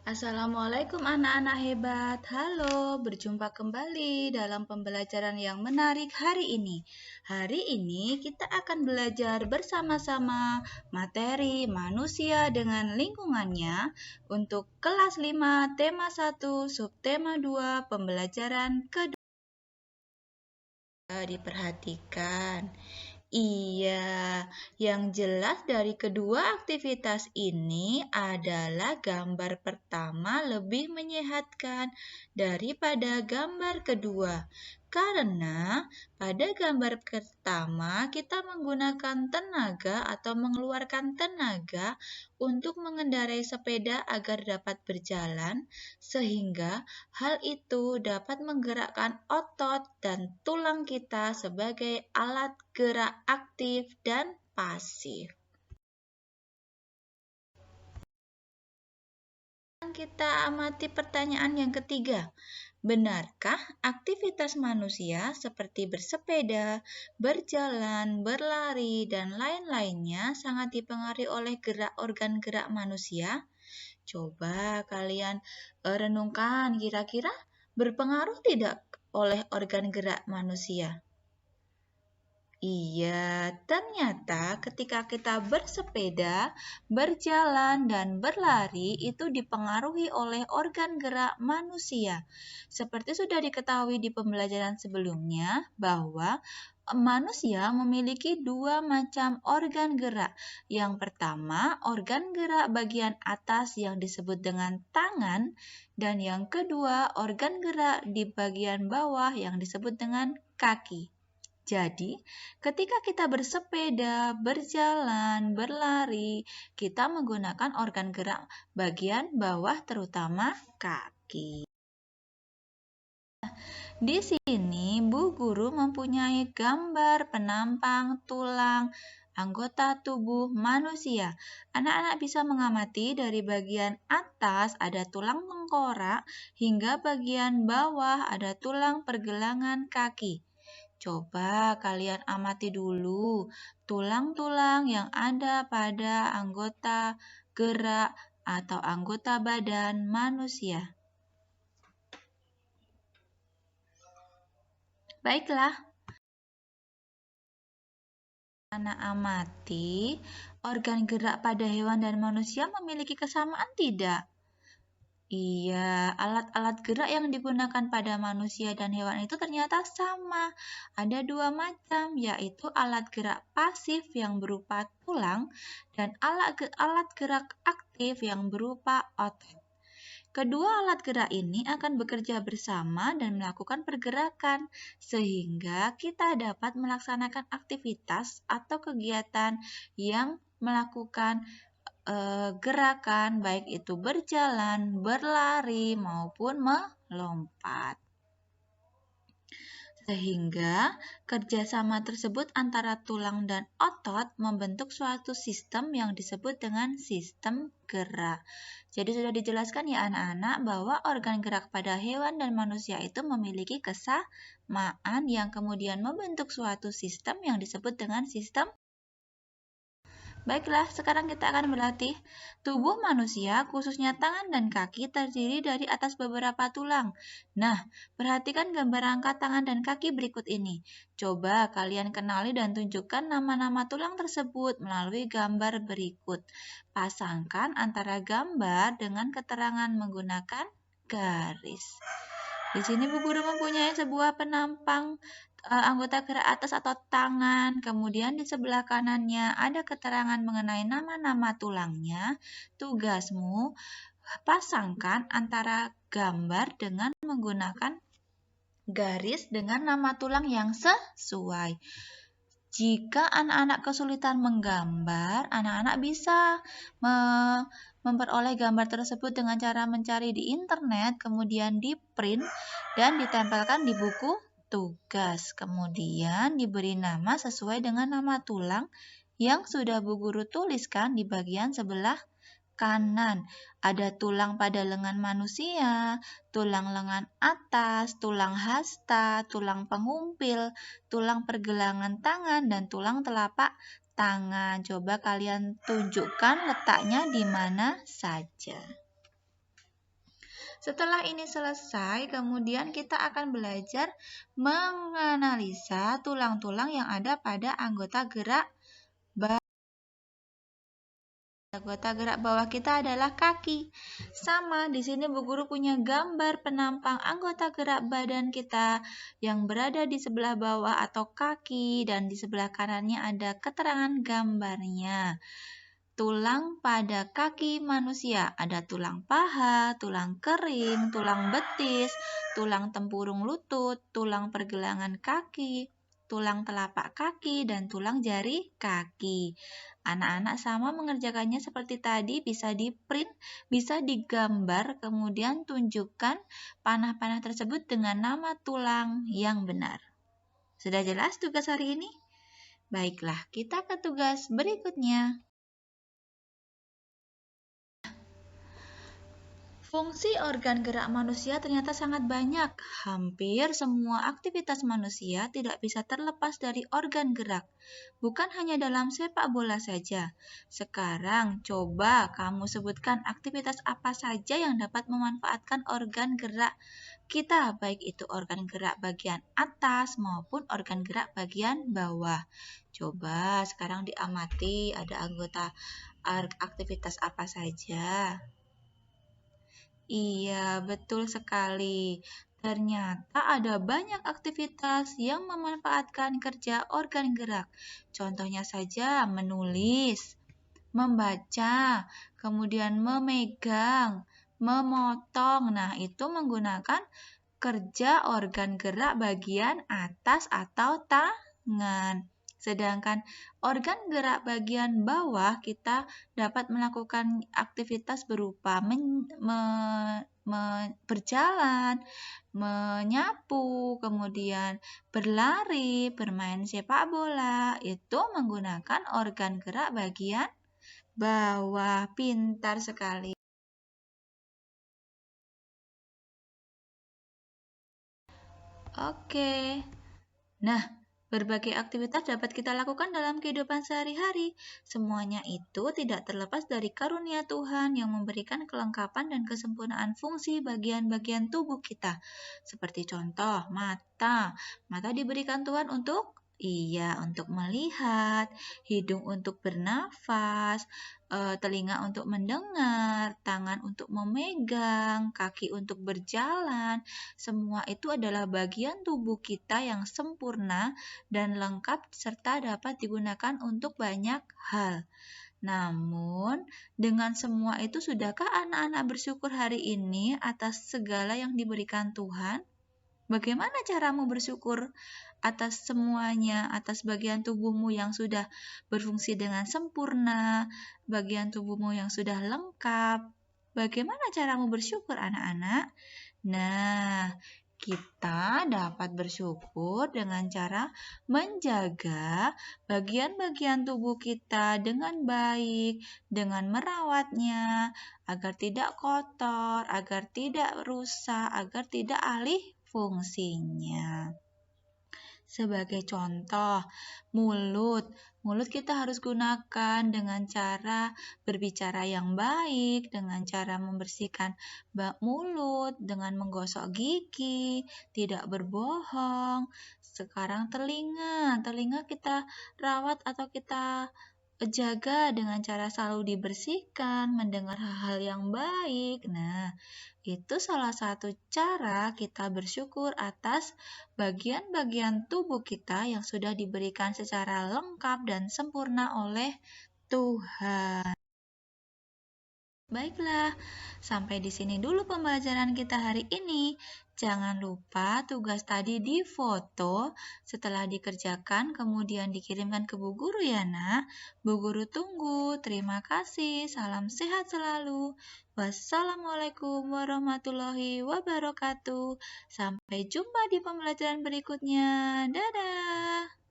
Assalamualaikum anak-anak hebat. Halo, berjumpa kembali dalam pembelajaran yang menarik hari ini. Hari ini kita akan belajar bersama-sama materi manusia dengan lingkungannya untuk kelas 5 tema 1 subtema 2 pembelajaran kedua. Diperhatikan. Iya, yang jelas dari kedua aktivitas ini adalah gambar pertama lebih menyehatkan daripada gambar kedua. Karena pada gambar pertama kita menggunakan tenaga atau mengeluarkan tenaga untuk mengendarai sepeda agar dapat berjalan, sehingga hal itu dapat menggerakkan otot dan tulang kita sebagai alat gerak aktif dan pasif. Kita amati pertanyaan yang ketiga. Benarkah aktivitas manusia seperti bersepeda, berjalan, berlari, dan lain-lainnya sangat dipengaruhi oleh gerak organ gerak manusia? Coba kalian renungkan, kira-kira berpengaruh tidak oleh organ gerak manusia? Iya, ternyata ketika kita bersepeda, berjalan, dan berlari itu dipengaruhi oleh organ gerak manusia. Seperti sudah diketahui di pembelajaran sebelumnya, bahwa manusia memiliki dua macam organ gerak. Yang pertama, organ gerak bagian atas yang disebut dengan tangan, dan yang kedua, organ gerak di bagian bawah yang disebut dengan kaki. Jadi, ketika kita bersepeda, berjalan, berlari, kita menggunakan organ gerak bagian bawah terutama kaki. Di sini, Bu Guru mempunyai gambar penampang tulang anggota tubuh manusia. Anak-anak bisa mengamati dari bagian atas ada tulang tengkorak hingga bagian bawah ada tulang pergelangan kaki. Coba kalian amati dulu tulang-tulang yang ada pada anggota gerak atau anggota badan manusia. Baiklah, anak amati, organ gerak pada hewan dan manusia memiliki kesamaan tidak? Iya, alat-alat gerak yang digunakan pada manusia dan hewan itu ternyata sama. Ada dua macam, yaitu alat gerak pasif yang berupa tulang dan alat gerak aktif yang berupa otot. Kedua alat gerak ini akan bekerja bersama dan melakukan pergerakan, sehingga kita dapat melaksanakan aktivitas atau kegiatan yang melakukan gerakan, baik itu berjalan, berlari, maupun melompat. Sehingga kerjasama tersebut antara tulang dan otot membentuk suatu sistem yang disebut dengan sistem gerak. Jadi sudah dijelaskan ya anak-anak bahwa organ gerak pada hewan dan manusia itu memiliki kesamaan yang kemudian membentuk suatu sistem yang disebut dengan sistem. Baiklah, sekarang kita akan berlatih. Tubuh manusia, khususnya tangan dan kaki, terdiri dari atas beberapa tulang. Nah, perhatikan gambar rangka tangan dan kaki berikut ini. Coba kalian kenali dan tunjukkan nama-nama tulang tersebut melalui gambar berikut. Pasangkan antara gambar dengan keterangan menggunakan garis. Di sini Bu Guru mempunyai sebuah penampang anggota gerak atas atau tangan, kemudian di sebelah kanannya ada keterangan mengenai nama-nama tulangnya. Tugasmu pasangkan antara gambar dengan menggunakan garis dengan nama tulang yang sesuai. Jika anak-anak kesulitan menggambar, anak-anak bisa memperoleh gambar tersebut dengan cara mencari di internet, kemudian di print dan ditempelkan di buku tugas. Kemudian diberi nama sesuai dengan nama tulang yang sudah Bu Guru tuliskan di bagian sebelah kanan. Ada tulang pada lengan manusia, tulang lengan atas, tulang hasta, tulang pengumpil, tulang pergelangan tangan, dan tulang telapak tangan. Coba kalian tunjukkan letaknya di mana saja. Setelah ini selesai, kemudian kita akan belajar menganalisa tulang-tulang yang ada pada anggota gerak bawah. Anggota gerak bawah kita adalah kaki. Sama, di sini Bu Guru punya gambar penampang anggota gerak badan kita yang berada di sebelah bawah atau kaki, dan di sebelah kanannya ada keterangan gambarnya. Tulang pada kaki manusia, ada tulang paha, tulang kering, tulang betis, tulang tempurung lutut, tulang pergelangan kaki, tulang telapak kaki, dan tulang jari kaki. Anak-anak sama mengerjakannya seperti tadi, bisa di-print, bisa digambar, kemudian tunjukkan panah-panah tersebut dengan nama tulang yang benar. Sudah jelas tugas hari ini? Baiklah, kita ke tugas berikutnya. Fungsi organ gerak manusia ternyata sangat banyak. Hampir semua aktivitas manusia tidak bisa terlepas dari organ gerak. Bukan hanya dalam sepak bola saja. Sekarang coba kamu sebutkan aktivitas apa saja yang dapat memanfaatkan organ gerak kita, baik itu organ gerak bagian atas maupun organ gerak bagian bawah. Coba sekarang diamati ada anggota aktivitas apa saja. Iya, betul sekali. Ternyata ada banyak aktivitas yang memanfaatkan kerja organ gerak. Contohnya saja menulis, membaca, kemudian memegang, memotong. Nah, itu menggunakan kerja organ gerak bagian atas atau tangan. Sedangkan organ gerak bagian bawah kita dapat melakukan aktivitas berupa berjalan, menyapu, kemudian berlari, bermain sepak bola. Itu menggunakan organ gerak bagian bawah. Pintar sekali. Oke. Nah, berbagai aktivitas dapat kita lakukan dalam kehidupan sehari-hari. Semuanya itu tidak terlepas dari karunia Tuhan yang memberikan kelengkapan dan kesempurnaan fungsi bagian-bagian tubuh kita. Seperti contoh, mata. Mata diberikan Tuhan untuk untuk melihat, hidung untuk bernafas, telinga untuk mendengar, tangan untuk memegang, kaki untuk berjalan. Semua itu adalah bagian tubuh kita yang sempurna dan lengkap serta dapat digunakan untuk banyak hal. Namun, dengan semua itu sudahkah anak-anak bersyukur hari ini atas segala yang diberikan Tuhan? Bagaimana caramu bersyukur atas semuanya, atas bagian tubuhmu yang sudah berfungsi dengan sempurna, bagian tubuhmu yang sudah lengkap? Bagaimana caramu bersyukur, anak-anak? Nah, kita dapat bersyukur dengan cara menjaga bagian-bagian tubuh kita dengan baik, dengan merawatnya agar tidak kotor, agar tidak rusak, agar tidak alih fungsinya. Sebagai contoh, mulut. Mulut kita harus gunakan dengan cara berbicara yang baik, dengan cara membersihkan mulut, dengan menggosok gigi, tidak berbohong. Sekarang telinga kita rawat atau kita jaga dengan cara selalu dibersihkan, mendengar hal-hal yang baik. Nah, itu salah satu cara kita bersyukur atas bagian-bagian tubuh kita yang sudah diberikan secara lengkap dan sempurna oleh Tuhan. Baiklah, sampai di sini dulu pembelajaran kita hari ini. Jangan lupa tugas tadi difoto, setelah dikerjakan kemudian dikirimkan ke Bu Guru ya nak. Bu Guru tunggu. Terima kasih. Salam sehat selalu. Wassalamualaikum warahmatullahi wabarakatuh. Sampai jumpa di pembelajaran berikutnya. Dadah.